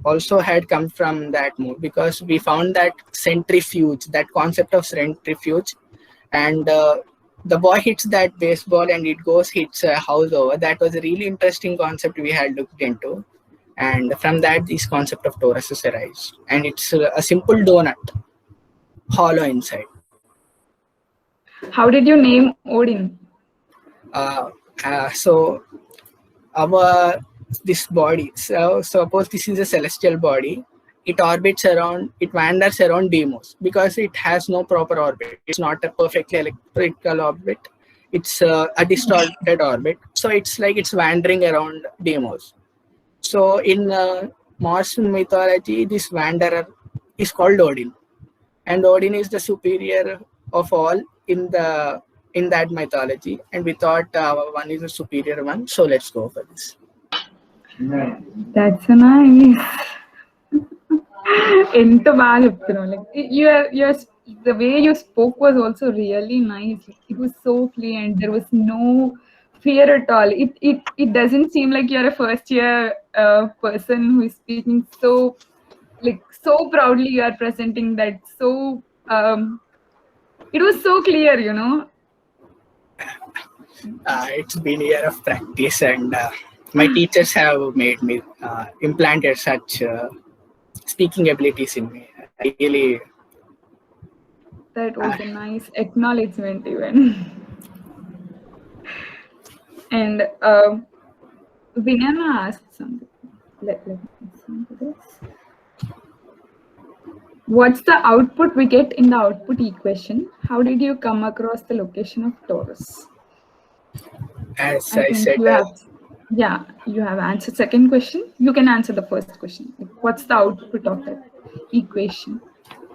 also had come from that move, because we found that centrifuge, that concept of centrifuge, and the boy hits that baseball and it goes hits a house over. That was a really interesting concept we had looked into, and from that this concept of toruses arise, and it's a simple donut, hollow inside. How did you name Odin? So our this body, so suppose this is a celestial body, it orbits around, it wanders around Deimos, because it has no proper orbit. It's not a perfectly elliptical orbit, it's a distorted orbit, so it's like it's wandering around Deimos. So in Norse mythology, this wanderer is called Odin, and Odin is the superior of all in that mythology, and we thought our one is a superior one, so let's go for this. That's nice. ఎంత బాగా చెప్తున్నావు. Like the way you spoke was also really nice. It was so fluent. There was no fear at all. It doesn't seem like you're a first year person who is speaking so proudly. You are presenting that so. It was so clear, you know. It's been a year of practice, and my teachers have made me implanted such speaking abilities in me. Really, that was a nice acknowledgement, even. And Vinana asked something. Let me listen to this. What's the output we get in the output equation? How did you come across the location of torus? As I said, you have answered second question. You can answer the first question. What's the output of that equation?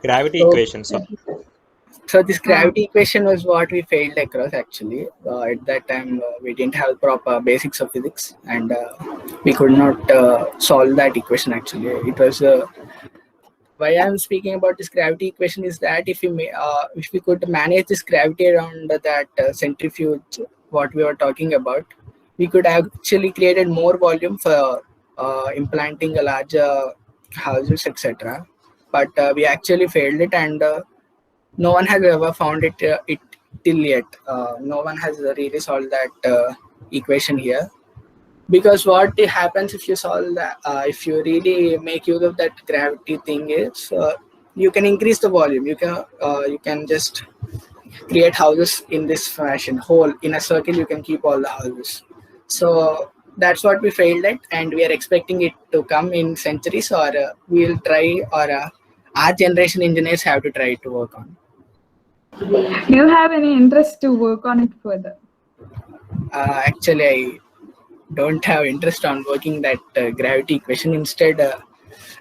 Gravity equation, sir. So this gravity equation was what we failed across actually. At that time, we didn't have proper basics of physics, and we could not solve that equation actually. It was why I'm speaking about this gravity equation is that if we could manage this gravity around that centrifuge, what we were talking about, we could actually created more volume for implanting a larger houses, etc. But we actually failed it, and no one has ever found it till yet. No one has really solved that equation here. Because what happens if you solve that, if you really make use of that gravity thing is, you can increase the volume. You can just create houses in this fashion, whole in a circle. You can keep all the houses. So that's what we failed at, and we are expecting it to come in centuries, or we'll try, or our generation engineers have to try to work on. Do you have any interest to work on it further? Actually, I don't have interest on working that gravity equation. Instead,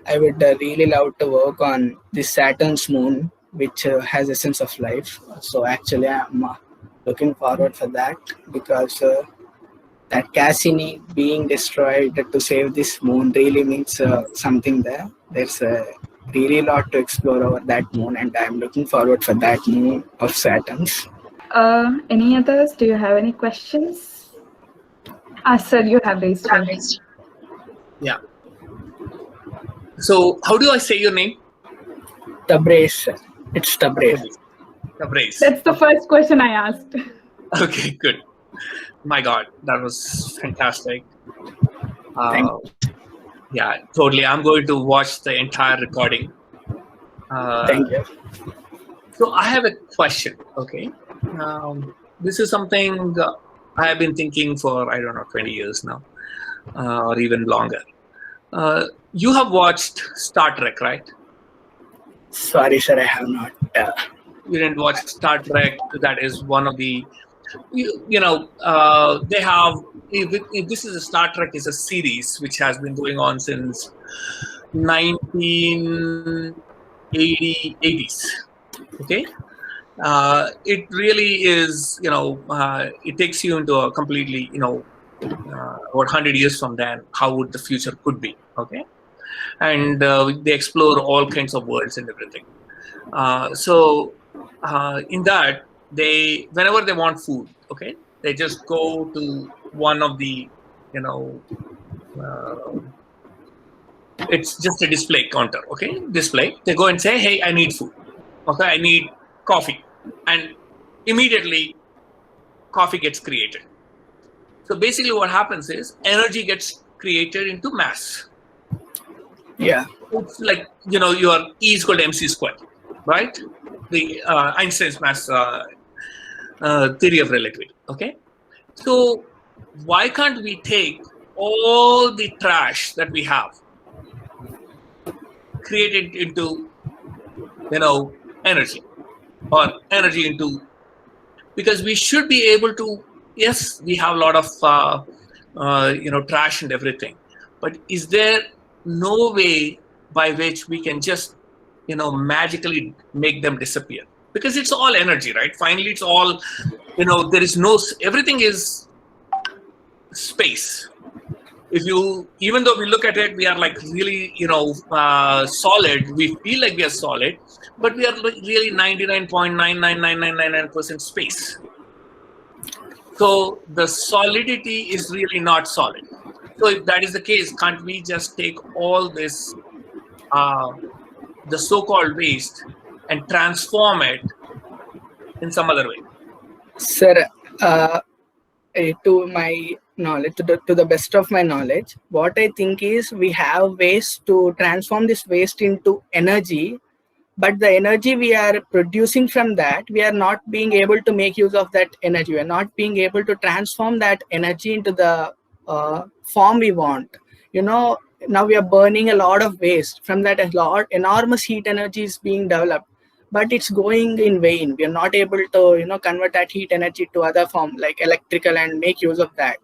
I would really love to work on this Saturn's moon, which has essence of life. So actually, I'm looking forward for that, because that Cassini being destroyed to save this moon really means something there. There's really a lot to explore over that moon, and I'm looking forward for that moon of Saturn's. Any others? Do you have any questions? Sir, you have raised your hand. Yeah. So, how do I say your name? Tabrez. It's Tabrez. Tabrez. That's the first question I asked. Okay, good. My God, that was fantastic. Yeah, totally. I'm going to watch the entire recording. Thank you. So I have a question. Okay, this is something I have been thinking for, I don't know, 20 years now, or even longer. You have watched Star Trek, right? Sorry, sir, I have not. You didn't watch Star Trek. That is one of the, they have, this is a Star Trek is a series which has been going on since 1980s. Okay. It really is, it takes you into a completely, about 100 years from then, how would the future could be. Okay. And they explore all kinds of worlds and everything. So in that, whenever they want food, okay, they just go to one of the, It's just a display counter. Okay, display. They go and say, "Hey, I need food. Okay, I need coffee," and immediately coffee gets created. So basically, what happens is energy gets created into mass. Yeah. It's like your E is equal to mc squared, right? The Einstein's mass theory of relativity. Okay, so why can't we take all the trash that we have, create it into energy, or energy into, because we should be able to. Yes, we have a lot of trash and everything, but is there no way by which we can just magically make them disappear? Because it's all energy, right? Finally, it's all, there is no, everything is space. If you, even though we look at it, we are like really solid, we feel like we are solid, but we are really 99.99999% space. So the solidity is really not solid. So if that is the case, can't we just take all this the so-called waste and transform it in some other way? Sir, to my knowledge, to the best of my knowledge, what I think is we have ways to transform this waste into energy, but the energy we are producing from that, we are not being able to make use of that energy. We are not being able to transform that energy into the form we want. Now we are burning a lot of waste. From that, a lot enormous heat energy is being developed, but it's going in vain. We are not able to convert that heat energy to other form like electrical and make use of that.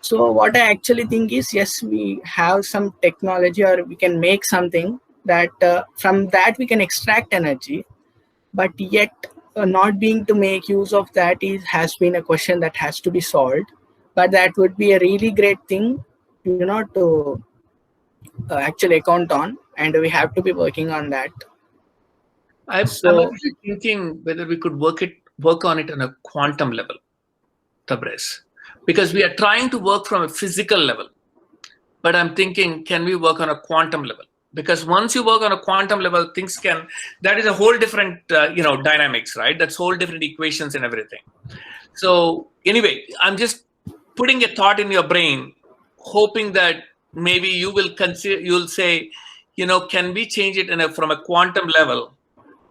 So what I actually think is, yes, we have some technology, or we can make something that from that we can extract energy, but yet not being to make use of that has been a question that has to be solved. But that would be a really great thing, to actually account on, and we have to be working on that. I'm So actually thinking whether we could work on it on a quantum level, Tabrez, because we are trying to work from a physical level. But I'm thinking, can we work on a quantum level? Because once you work on a quantum level, things can, that is a whole different, dynamics, right? That's whole different equations and everything. So anyway, I'm just putting a thought in your brain, hoping that maybe you will consider, you'll say, can we change it from a quantum level?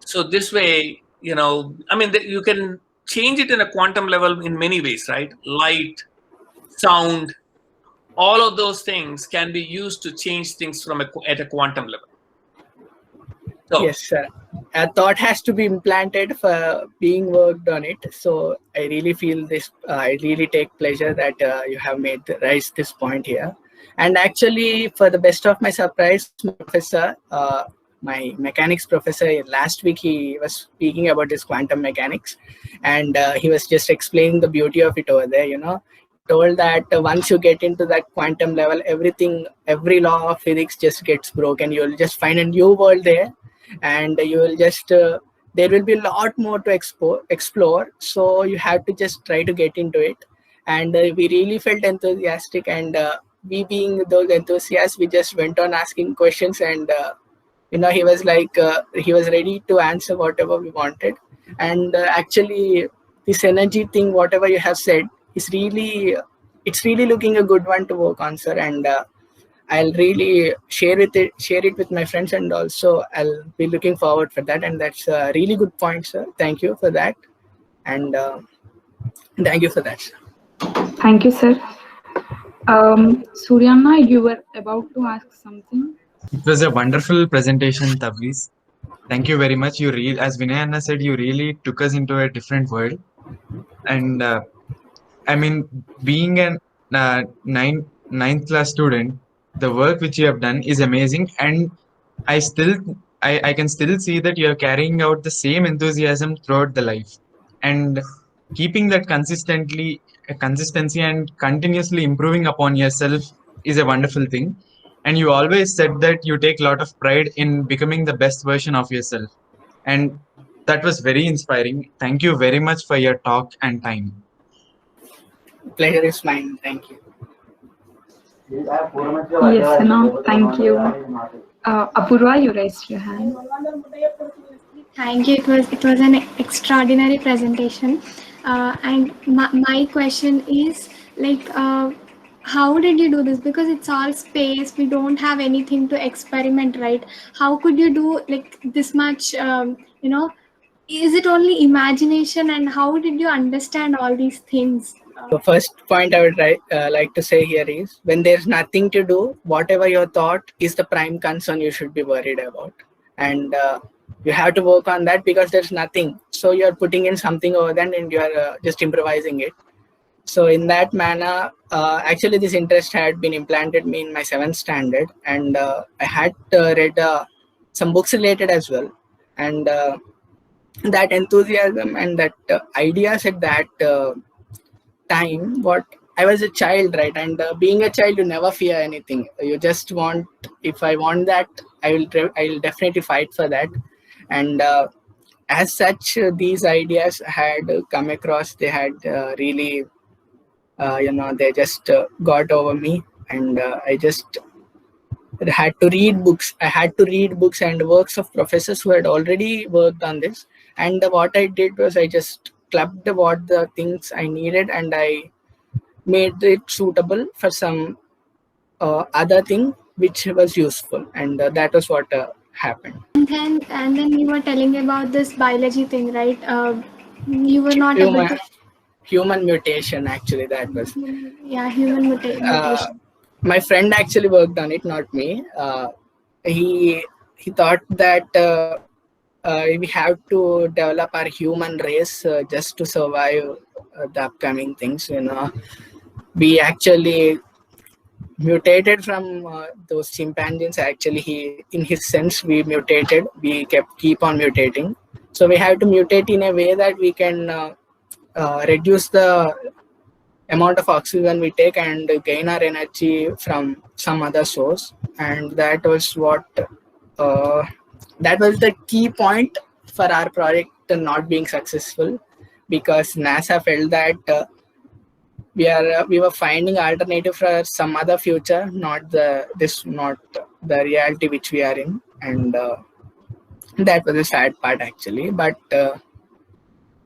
So this way, you can change it in a quantum level in many ways, right? Light, sound, all of those things can be used to change things at a quantum level. So yes, sir. A thought has to be implanted for being worked on it. So I really feel this. I really take pleasure that you have raised this point here. And actually, for the best of my surprise, my professor, my mechanics professor, last week he was speaking about this quantum mechanics, and he was just explaining the beauty of it over there. He told that once you get into that quantum level, every law of physics just gets broken. You'll just find a new world there, and you will just there will be a lot more to explore. So you have to just try to get into it. And we really felt enthusiastic, and we being those enthusiasts, we just went on asking questions, and he was like he was ready to answer whatever we wanted. And actually, this energy thing, whatever you have said, is really, it's really looking a good one to work on, sir. And I'll really share it with my friends, and also I'll be looking forward for that. And that's a really good point, sir. Thank you for that, and thank you for that, sir. Thank you, sir. Suryanna, you were about to ask something. It was a wonderful presentation, Tabriz. Thank you very much. As Vinay Anna said, you really took us into a different world. And I mean, being a ninth class student, the work which you have done is amazing. And I can still see that you are carrying out the same enthusiasm throughout the life. And keeping that consistency and continuously improving upon yourself is a wonderful thing. And you always said that you take a lot of pride in becoming the best version of yourself. And that was very inspiring. Thank you very much for your talk and time. Pleasure is mine. Thank you. Yes, no, thank you. Apurva, you raised your hand. Thank you. It was an extraordinary presentation. And my question is like, how did you do this? Because it's all space. We don't have anything to experiment, right? How could you do like this much? Is it only imagination? And how did you understand all these things? The first point I would like to say here is when there's nothing to do, whatever your thought is the prime concern you should be worried about. And you have to work on that because there's nothing. So you're putting in something over there and you're just improvising it. So in that manner, actually this interest had been implanted me in my 7th standard, and I had read some books related as well. And that enthusiasm and that ideas at that time, what I was a child, right? And being a child, you never fear anything. You just want, if I want that, I will definitely fight for that. And as such, these ideas had come across. They had really, they just got over me, and I just had to read books. I had to read books and works of professors who had already worked on this. And what I did was I just clubbed what the things I needed, and I made it suitable for some other thing which was useful, and that was what happened. And then you were telling about this biology thing, right? You were not able human, to. human mutation, actually, that was Yeah, human mutation. my friend actually worked on it, not me. He thought that we have to develop our human race just to survive the upcoming things. We actually mutated from those chimpanzees. Actually, in his sense, we mutated. We keep on mutating. So we have to mutate in a way that we can reduce the amount of oxygen we take and gain our energy from some other source. And that was what that was the key point for our project not being successful, because NASA felt that we were finding alternative for some other future, not the reality which we are in. And that was a sad part, actually. But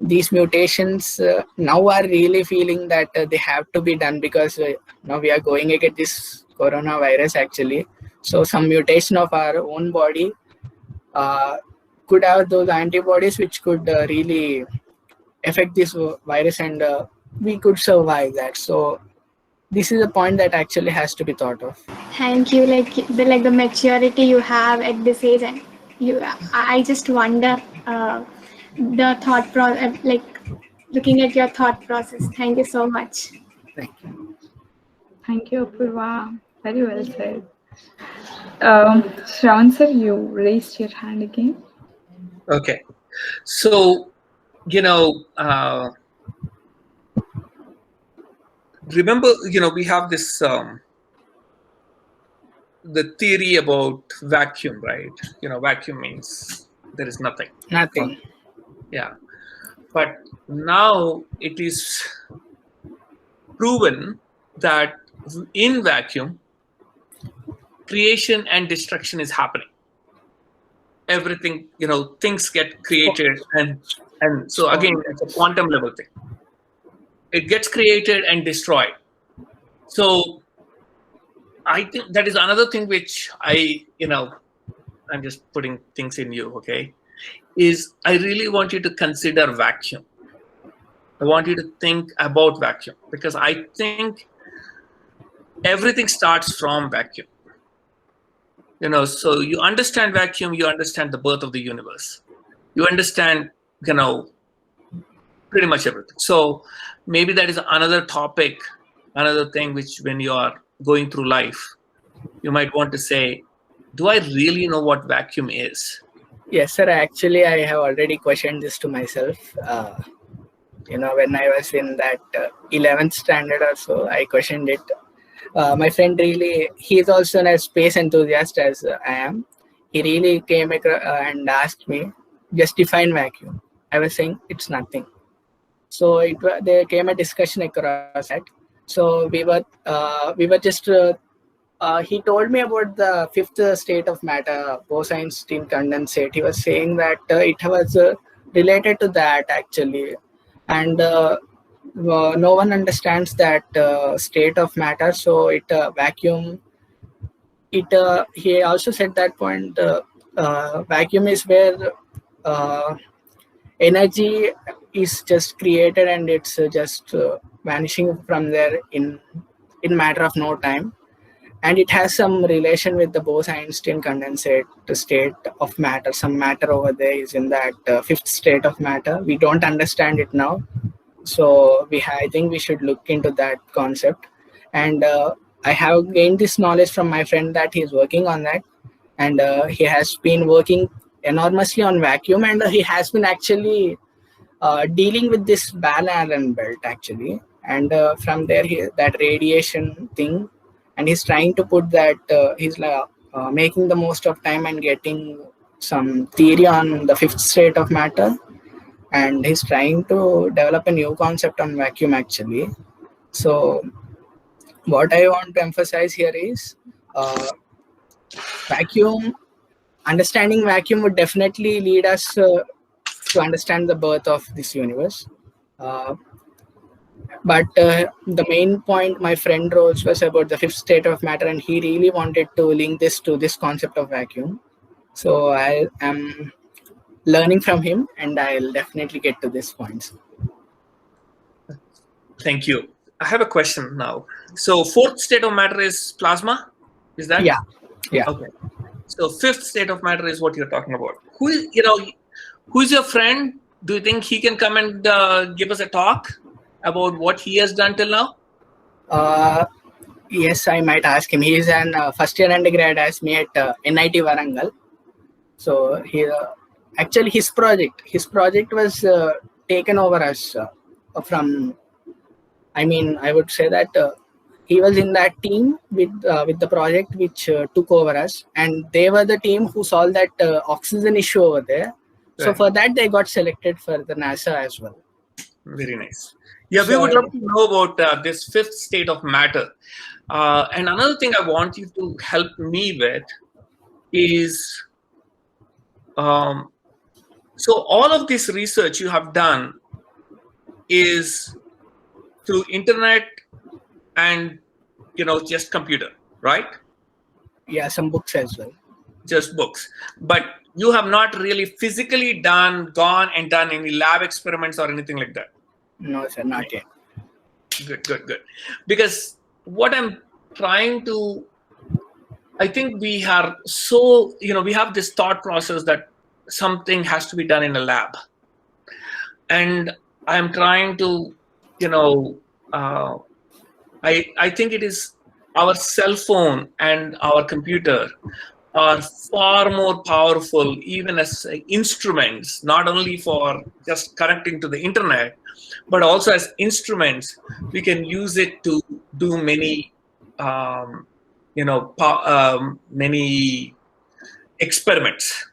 these mutations now are really feeling that they have to be done, because now we are going against this coronavirus, actually. So some mutation of our own body could have those antibodies which could really affect this virus, and we could survive that. So this is a point that actually has to be thought of. Thank you. Like the maturity you have at this age, and I just wonder the thought process, like looking at your thought process. Thank you so much. Thank you. Thank you, Apurva. Very well said. Shravan sir, you raised your hand again. Okay. So, remember, we have this the theory about vacuum, right? Vacuum means there is nothing. Nothing. Yeah. But now it is proven that in vacuum, creation and destruction is happening. Everything, things get created, and so again, it's a quantum level thing. It gets created and destroyed. So I think that is another thing which I'm just putting things in you, okay, is I really want you to consider vacuum. I want you to think about vacuum, because I think everything starts from vacuum. So you understand vacuum, you understand the birth of the universe. You understand, pretty much everything. So maybe that is another topic, another thing which when you are going through life, you might want to say, do I really know what vacuum is? Yes, sir. Actually, I have already questioned this to myself. When I was in that 11th standard or so, I questioned it. My friend he is also a space enthusiast as I am. He really came across and asked me, just define vacuum. I was saying it's nothing. So there came a discussion across that. So we were just he told me about the fifth state of matter, Bose-Einstein condensate. He was saying that it was related to that actually, and no one understands that state of matter. So it vacuum. It he also said that point. Vacuum is where uh, energy is just created and it's just vanishing from there in matter of no time, and it has some relation with the Bose-Einstein condensate state of matter. Some matter over there is in that fifth state of matter. We don't understand it now, so I think we should look into that concept. And I have gained this knowledge from my friend that he's working on that, and he has been working enormously on vacuum, and he has been actually dealing with this Van Allen belt actually, and from there that radiation thing, and he's trying to put that he's like making the most of time and getting some theory on the fifth state of matter, and he's trying to develop a new concept on vacuum actually. So what I want to emphasize here is vacuum. Understanding vacuum would definitely lead us to understand the birth of this universe. Uh, but the main point my friend rose was about the fifth state of matter, and he really wanted to link this to this concept of vacuum. So I am learning from him, and I'll definitely get to this point. Thank you. I have a question now. So fourth state of matter is plasma? Is that? Yeah. Okay. So fifth state of matter is what you're talking about. Who is your friend? Do you think he can come and give us a talk about what he has done till now? Yes, I might ask him. He is an first year undergrad as me at NIT Warangal. So he actually his project was taken over us from. I mean, I would say that he was in that team with the project which took over us, and they were the team who solved that oxygen issue over there. So Right. for that, they got selected for the NASA as well. Very nice. Yeah, we would love to know about this fifth state of matter. And another thing I want you to help me with is, so all of this research you have done is through internet and just computer, right? Yeah, some books as well. Just books. But you have not really physically gone and done any lab experiments or anything like that. No, sir, not yet. Good. Because what I'm trying to, I think we are so, we have this thought process that something has to be done in a lab. And I'm trying to, I think it is our cell phone and our computer are far more powerful even as instruments, not only for just connecting to the internet, but also as instruments. We can use it to do many, many experiments,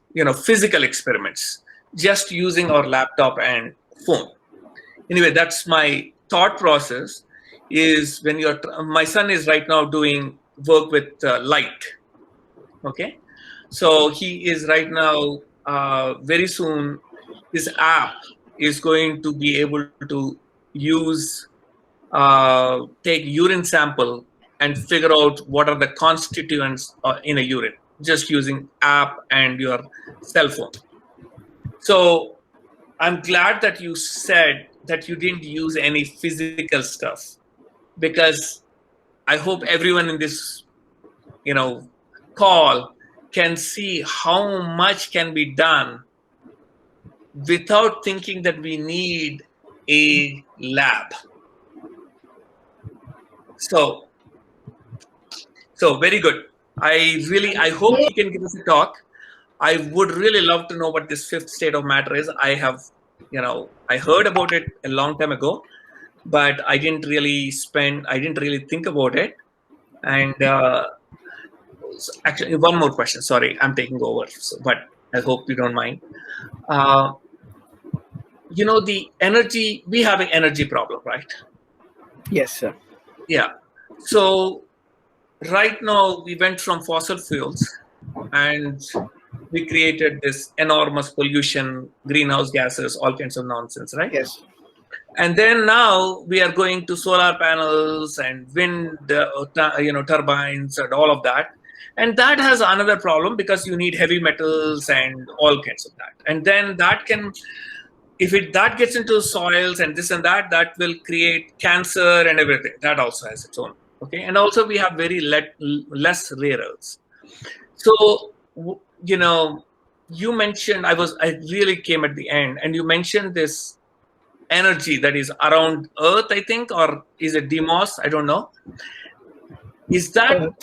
physical experiments, just using our laptop and phone. Anyway, that's my thought process. Is when my son is right now doing work with light. Okay, so he is right now very soon his app is going to be able to use take urine sample and figure out what are the constituents in a urine just using app and your cell phone. So I'm glad that you said that you didn't use any physical stuff, because I hope everyone in this call can see how much can be done without thinking that we need a lab. So very good. I hope you can give us a talk. I would really love to know what this fifth state of matter is. I have, I heard about it a long time ago, but I didn't really think about it. And actually, one more question. Sorry, I'm taking over, but I hope you don't mind. The energy, we have an energy problem, right? Yes, sir. Yeah. So right now we went from fossil fuels and we created this enormous pollution, greenhouse gases, all kinds of nonsense, right? Yes. And then now we are going to solar panels and wind, turbines and all of that. And that has another problem because you need heavy metals and all kinds of that. And then that can, if that gets into soils and this and that, that will create cancer and everything. That also has its own. Okay. And also we have very less rare earths. So, you mentioned, I really came at the end, and you mentioned this energy that is around Earth, I think, or is it Demos? I don't know. Is that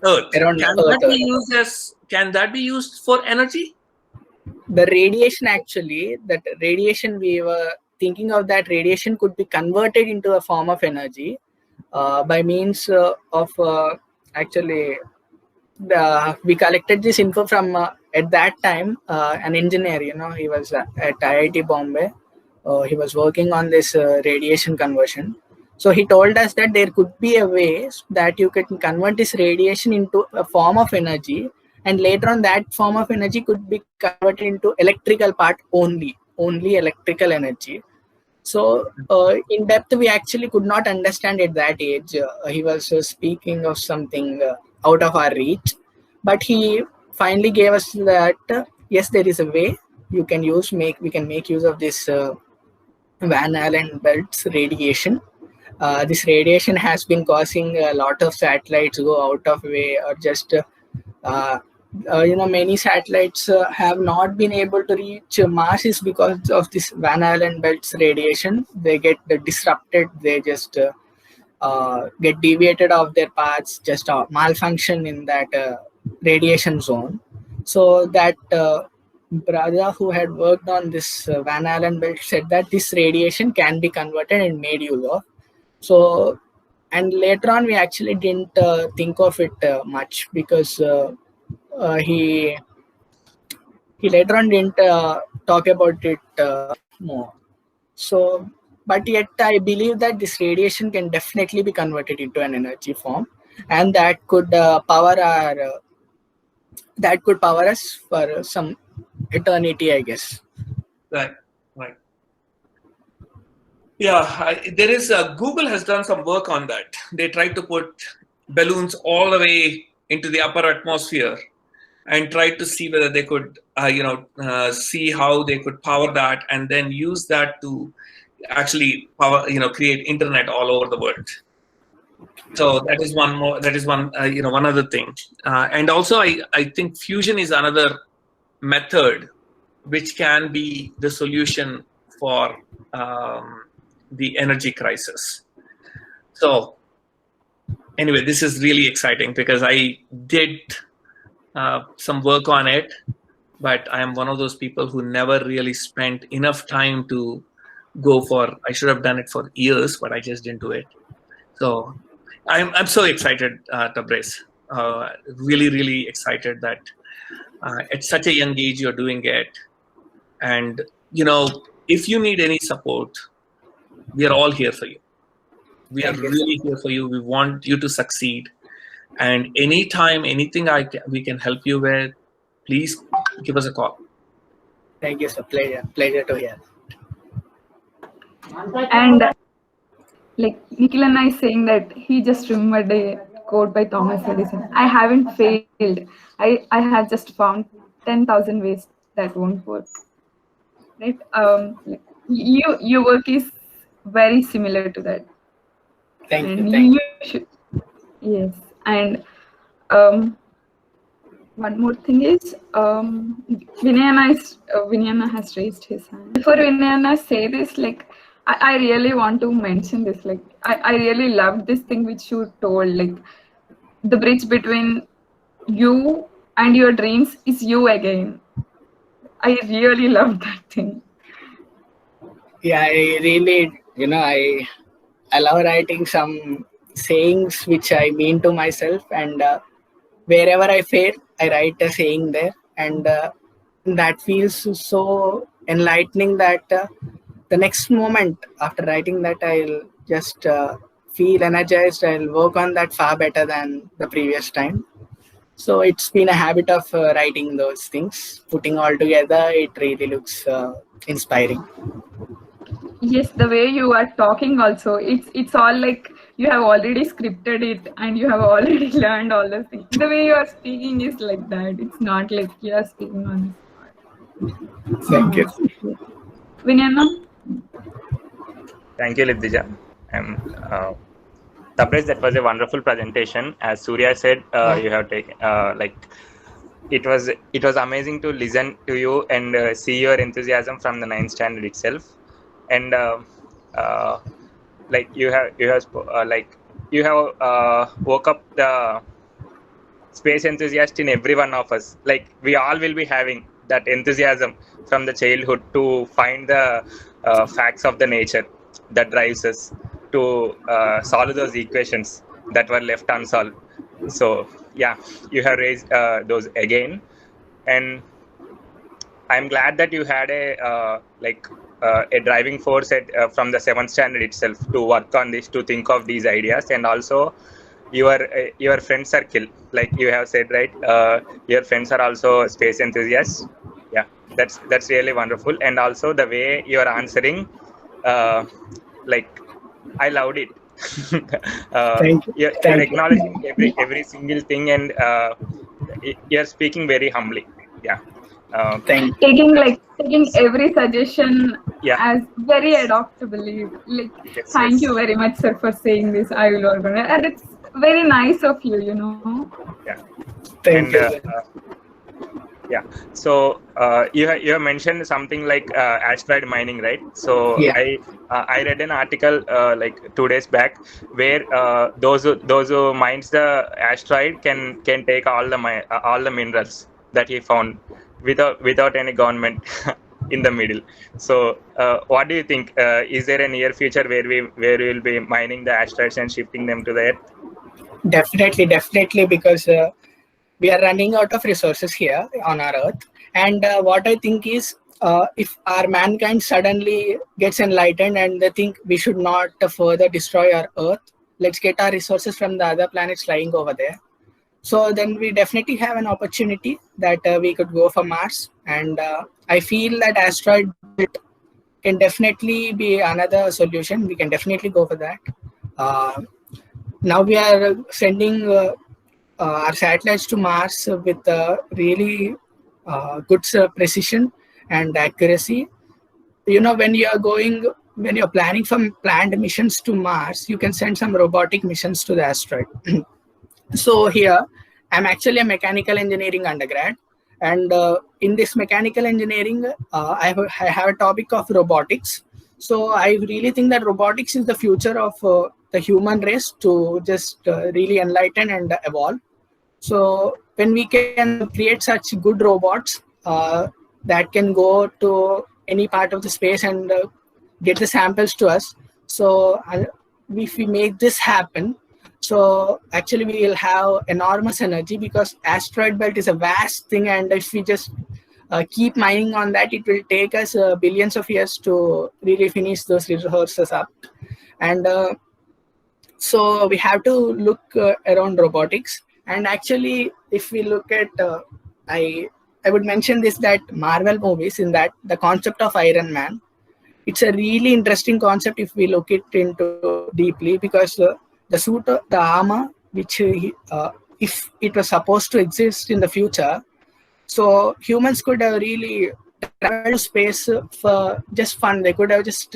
Earth? Around Can Earth, that be used as? Can that be used for energy? the radiation, actually, that radiation, we were thinking of that radiation could be converted into a form of energy by means of actually we collected this info from at that time an engineer, he was at IIT Bombay. He was working on this radiation conversion. So he told us that there could be a way that you can convert this radiation into a form of energy, and later on that form of energy could be converted into electrical part only electrical energy. So in depth, we actually could not understand at that age. He was speaking of something out of our reach, but he finally gave us that yes, there is a way you can we can make use of this Van Allen belts radiation. This radiation has been causing a lot of satellites go out of way, or just uh, many satellites have not been able to reach Mars is because of this Van Allen belts radiation. They get disrupted. They just get deviated off their paths, just malfunction in that radiation zone. So that brother who had worked on this Van Allen belt said that this radiation can be converted and made use of. So, and later on we actually didn't think of it much because he later on didn't talk about it more. So, but yet I believe that this radiation can definitely be converted into an energy form, and that could power us for some eternity, I guess. Right. Right. Yeah, there is Google has done some work on that. They tried to put balloons all the way into the upper atmosphere and tried to see whether they could, see how they could power that, and then use that to actually power, create internet all over the world. So that is one more. That is one, one other thing. And also, I think fusion is another method which can be the solution for the energy crisis. So anyway, this is really exciting because I did some work on it, but I am one of those people who never really spent enough time to go for. I should have done it for years, but I just didn't do it. So I'm so excited, Tabrez. Really, really excited that at such a young age you're doing it. And if you need any support, we are all here for you. We are really here for you. We want you to succeed. And anytime, anything we can help you with, please give us a call. Thank you, sir. Pleasure to hear. And like Nikhil and I saying that he just remembered a quote by Thomas Edison. I haven't failed. I have just found 10,000 ways that won't work. Right? Like, your work is very similar to that. Thank And you. should, yes. And one more thing is Vinayana has raised his hand. Before Vinayana say this, like I really want to mention this. Like I really loved this thing which you told. Like the bridge between you and your dreams is you again. I really love that thing. Yeah, I really, I love writing some sayings which I mean to myself, and wherever I fail, I write a saying there, and that feels so enlightening that the next moment after writing that, I'll just feel energized, I'll work on that far better than the previous time. So it's been a habit of writing those things, putting all together. It really looks inspiring. Yes, the way you are talking also, it's all like you have already scripted it and you have already learned all those things. The way you are speaking is like that. It's not like you are speaking on the spot. Thank you. Vinayana? Thank you, Lidija. Tabrez, that was a wonderful presentation. As Surya said, you have taken it was amazing to listen to you and see your enthusiasm from the 9th standard itself. And like you have woke up the space enthusiast in every one of us. Like we all will be having that enthusiasm from the childhood to find the facts of the nature that drives us to solve those equations that were left unsolved. So yeah, you have raised those again, and I'm glad that you had a driving force from the 7th standard itself to work on this, to think of these ideas, and also your friend circle, like you have said, right? Your friends are also space enthusiasts. Yeah, that's really wonderful, and also the way you are answering, like I loved it. Thank you. You're Thank you. acknowledging every single thing, and you're speaking very humbly. Yeah. Thank you. Taking every suggestion Yeah. as very adoptably. Like, Yes. thank Yes. you very much, sir, for saying this. I will organize, and it's very nice of you. Yeah. Thank And you. yeah, so you have mentioned something like asteroid mining, right? So Yeah. I read an article like 2 days back where those who mines the asteroid can take all the minerals that he found without any government in the middle. So what do you think? Is there a near future where we will be mining the asteroids and shifting them to the Earth? Definitely, because we are running out of resources here on our Earth. And what I think is, if our mankind suddenly gets enlightened and they think we should not further destroy our Earth, let's get our resources from the other planets lying over there. So then we definitely have an opportunity that we could go for Mars. And I feel that asteroid belt can definitely be another solution. We can definitely go for that. Now we are sending our satellites to Mars with really good precision and accuracy. When you're planning some planned missions to Mars, you can send some robotic missions to the asteroid. So here, I'm actually a mechanical engineering undergrad, and in this mechanical engineering, I have a topic of robotics. So I really think that robotics is the future of the human race to just really enlighten and evolve. So when we can create such good robots that can go to any part of the space and get the samples to us, so if we make this happen, so actually we will have enormous energy, because asteroid belt is a vast thing, and if we just keep mining on that, it will take us billions of years to really finish those resources up. And so we have to look around robotics. And actually, if we look at I would mention this, that Marvel movies, in that the concept of Iron Man, it's a really interesting concept if we look it into deeply, because the suit, the armor, which if it was supposed to exist in the future, so humans could have really traveled to space for just fun. They could have just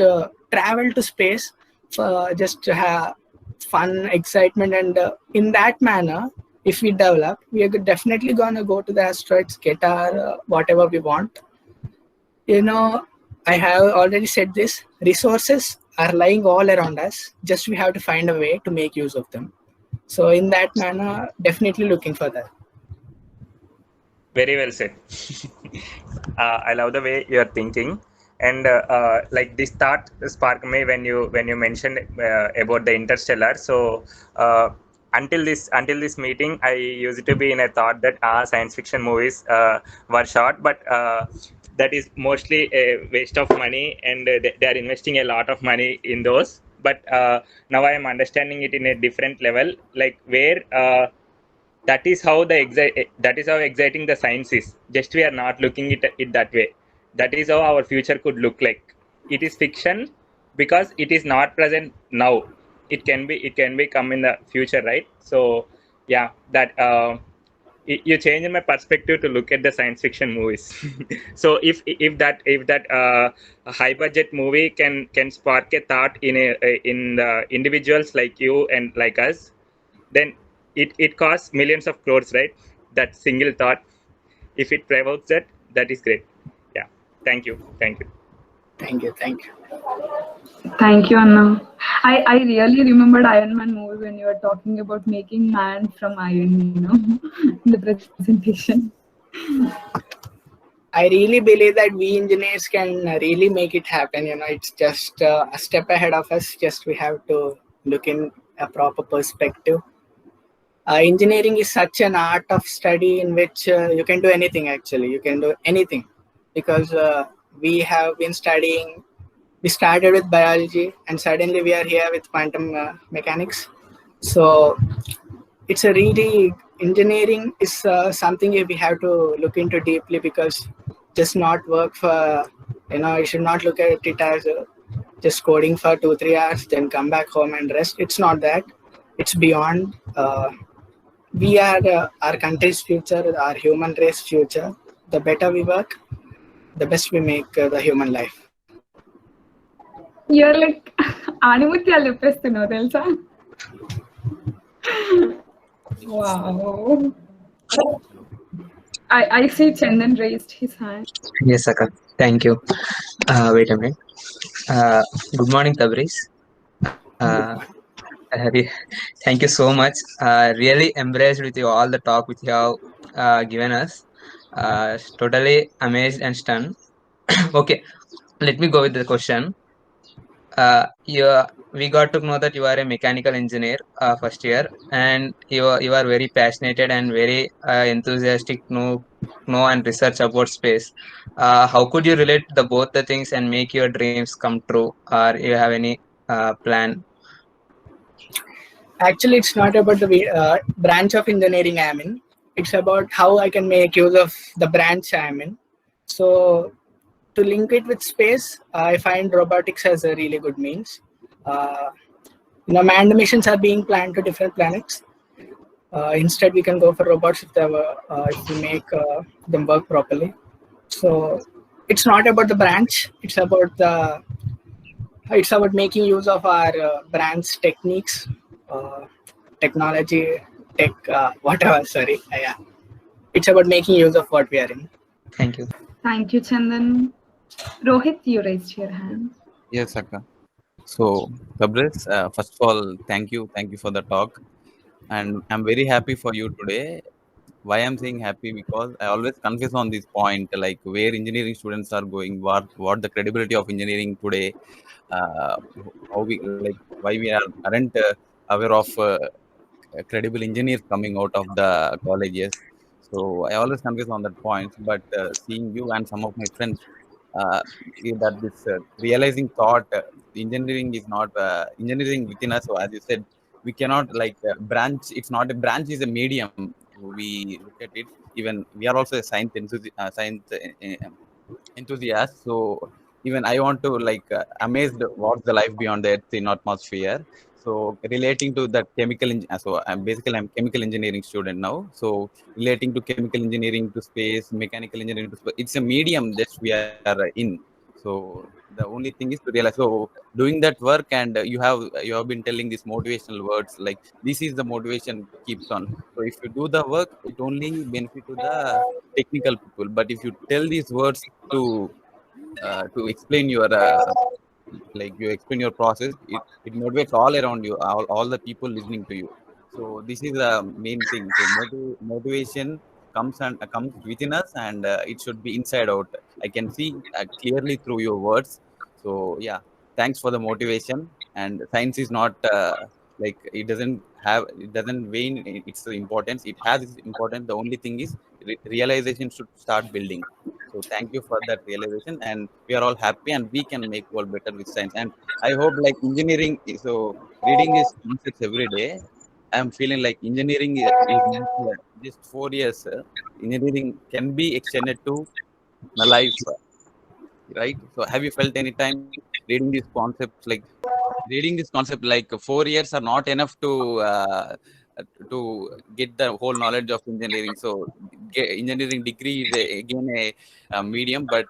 traveled to space for just to have fun, excitement, and in that manner, if we develop, we are definitely gonna go to the asteroids, get our whatever we want. I have already said this. Resources are lying all around us. Just we have to find a way to make use of them. So in that manner, definitely looking for that. Very well said. I love the way you're thinking, and like this thought sparked me when you mentioned about the interstellar. So until this meeting, I used to be in a thought that science fiction movies were short, but that is mostly a waste of money, and they are investing a lot of money in those. but now I am understanding it in a different level, like where that is how exciting the science is. Just we are not looking at it that way. That is how our future could look like. It is fiction because it is not present now. It can be come in the future, right? So yeah, that you changed my perspective to look at the science fiction movies. So if that high budget movie can spark a thought in the individuals like you and like us, then it costs millions of crores, right? That single thought, if it provokes that, that is great. Yeah. Thank you. Thank you. Thank you. Thank you. Thank you, Anna. I really remembered Iron Man movie when you were talking about making man from iron, in the presentation. I really believe that we engineers can really make it happen. It's just a step ahead of us. Just we have to look in a proper perspective. Engineering is such an art of study in which you can do anything. Actually, you can do anything because we have been studying. We started with biology, and suddenly we are here with quantum mechanics. So it's a really engineering is something we have to look into deeply because just not work for you should not look at it as just coding for 2 3 hours then come back home and rest. It's not that. It's beyond. We are our country's future, our human race future. The better we work, the best we make the human life. You're like ఆణిముత్యాలు చెప్పేస్తున్నావు తెలుసా. Wow. I see Chandan raised his hand. Yes, Akka. Thank you. Wait a minute. Good morning, Tabrez. Thank you so much. Really embraced with you all the talk which you have given us. Totally amazed and stunned. Okay, let me go with the question. We got to know that you are a mechanical engineer first year, and you are very passionate and very enthusiastic know and research about space. How could you relate the both the things and make your dreams come true, or you have any plan? Actually, it's not about the branch of engineering I'm in. It's about how I can make use of the branch I'm in. So to link it with space, I find robotics as a really good means. Manned missions are being planned to different planets. Instead, we can go for robots if we make them work properly. So it's not about the branch. It's about making use of our branch techniques, technology, whatever. Sorry, yeah. It's about making use of what we are in. Thank you. Thank you, Chandan. Rohit, you raised your hand. Yes, Akka. So, Tabrez, first of all, thank you for the talk, and I'm very happy for you today. Why I'm saying happy, because I always confess on this point, like where engineering students are going, what the credibility of engineering today, uh, how we like why we aren't aware of credible engineers coming out of the colleges. So I always confess on that point. But seeing you and some of my friends, that this realizing thought, engineering is not engineering within us. So as you said, we cannot like branch. It's not a branch; is a medium. We look at it. Even we are also a science enthusiast. So even I want to like amazed what's the life beyond the earth in atmosphere. So relating to that so I'm chemical engineering student now. So relating to chemical engineering to space, mechanical engineering to space, it's a medium that we are in. So the only thing is to realize. So doing that work, and you have been telling these motivational words, like this is the motivation keeps on. So if you do the work, it only benefit to the technical people. But if you tell these words to explain your like you explain your process, it motivates all around you, all the people listening to you. So this is the main thing. So motivation comes within us, and it should be inside out. I can see clearly through your words. So yeah, thanks for the motivation. And science is not like it doesn't wane its importance. It has its importance. The only thing is realization should start building. So So thank you for that realization, and we are all happy, and we can make world better with science. And I hope like engineering. So reading these concepts every day, I'm feeling like engineering is not just 4 years. Engineering can be extended to my life, right? So have you felt any time reading these concepts like reading this concept like 4 years are not enough to get the whole knowledge of engineering. So engineering degree is again a medium, but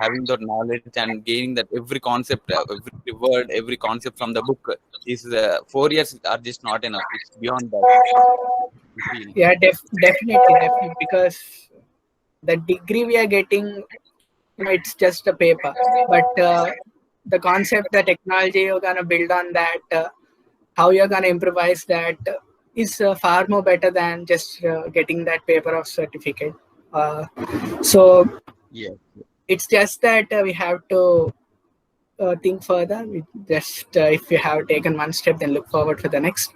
having that knowledge and gaining that every concept, every word, every concept from the book is 4 years are just not enough. It's beyond that, we feel. Yeah, definitely, because the degree we are getting, it's just a paper, but the concept, the technology you're gonna build on that, how you're gonna improvise that is far more better than just getting that paper of certificate. So Yes. it's just that we have to think further. We just if you have taken one step, then look forward for the next.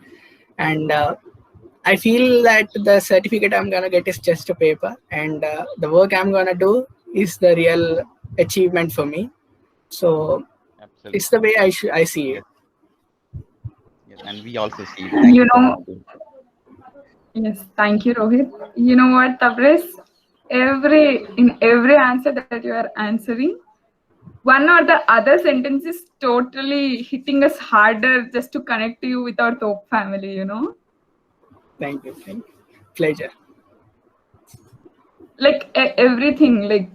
And I feel that the certificate I'm gonna get is just a paper, and the work I'm gonna do is the real achievement for me. So it's the Absolutely. way I see it. Yes. Yes. And we also see it. Thank You you so much. know, yes, thank you, Rohit. You know what, Tabrez? In every answer that you are answering, one or the other sentence is totally hitting us harder just to connect to you with our Thop family, you know? Thank you. Pleasure. Like everything, like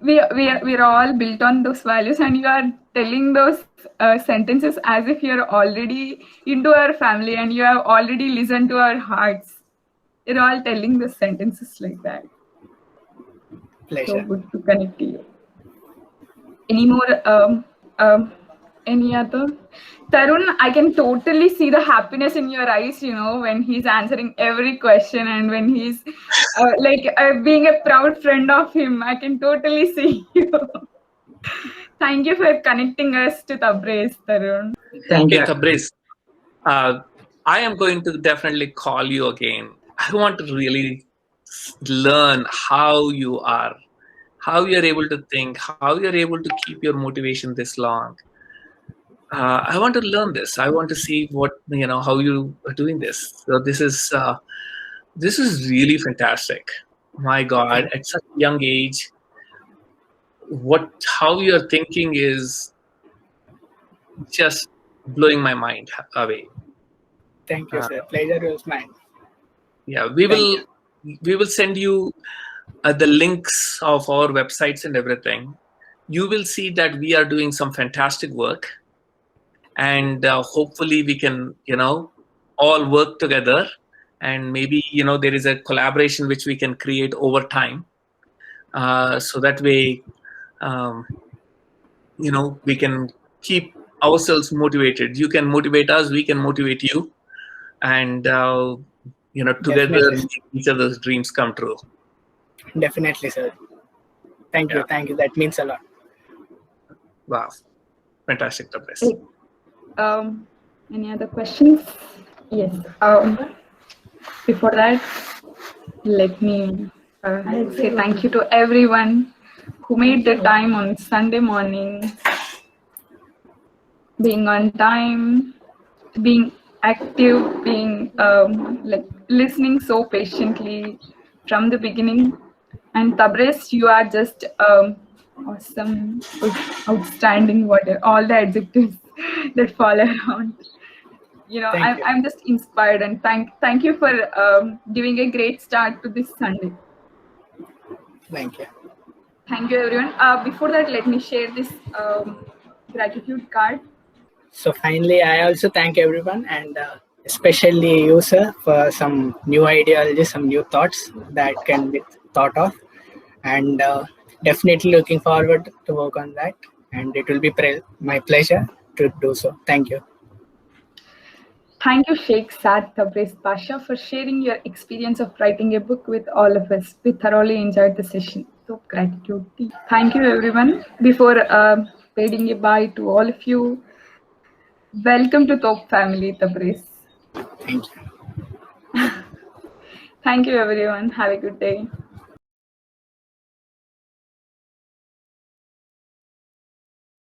we're all built on those values, and you are telling those sentences as if you're already into our family and you have already listened to our hearts. You're all telling the sentences like that. So Pleasure. good to connect to you. Any more any other? Tarun, I can totally see the happiness in your eyes, you know, when he's answering every question, and when he's being a proud friend of him. I can totally see you. Thank you for connecting us to Tabrez, Tarun. Thank you. Tabrez, I am going to definitely call you again. I want to really learn how you are, how you're able to think, how you're able to keep your motivation this long. I want to learn this. I want to see how you are doing this. So this is really fantastic. My God, at such a young age, how you're thinking is just blowing my mind away. Thank you, sir. Pleasure was mine. Yeah, we Thank you. will send you the links of our websites and everything. You will see that we are doing some fantastic work, and hopefully we can all work together, and maybe there is a collaboration which we can create over time, so that way um, we can keep ourselves motivated. You can motivate us, we can motivate you, and together Definitely, make each other's dreams come true. definitely, sir. Thank Yeah. you. That means a lot. Wow, fantastic, Tabrez. Any other questions? Yes. Before that, let me say thank you to everyone who made the time on Sunday morning, being on time, being active, being listening so patiently from the beginning. And Tabrez, you are just awesome, outstanding, whatever, all the adjectives that fall around. You know, Thank you. I'm just inspired, and thank you for giving a great start to this Sunday. Thank you. Thank you, everyone. Before that, let me share this gratitude card. So finally, I also thank everyone, and especially you, sir, for some new ideologies, some new thoughts that can be thought of, and definitely looking forward to work on that. And it will be my pleasure to do so. Thank you. Thank you, Shaik, Sad, Tabrez, Pasha, for sharing your experience of writing a book with all of us. We thoroughly enjoyed the session. So gratitude. Thank you, everyone. Before bidding a bye to all of you, welcome to Thop family, Tabrez. Thank you. Thank you, everyone. Have a good day.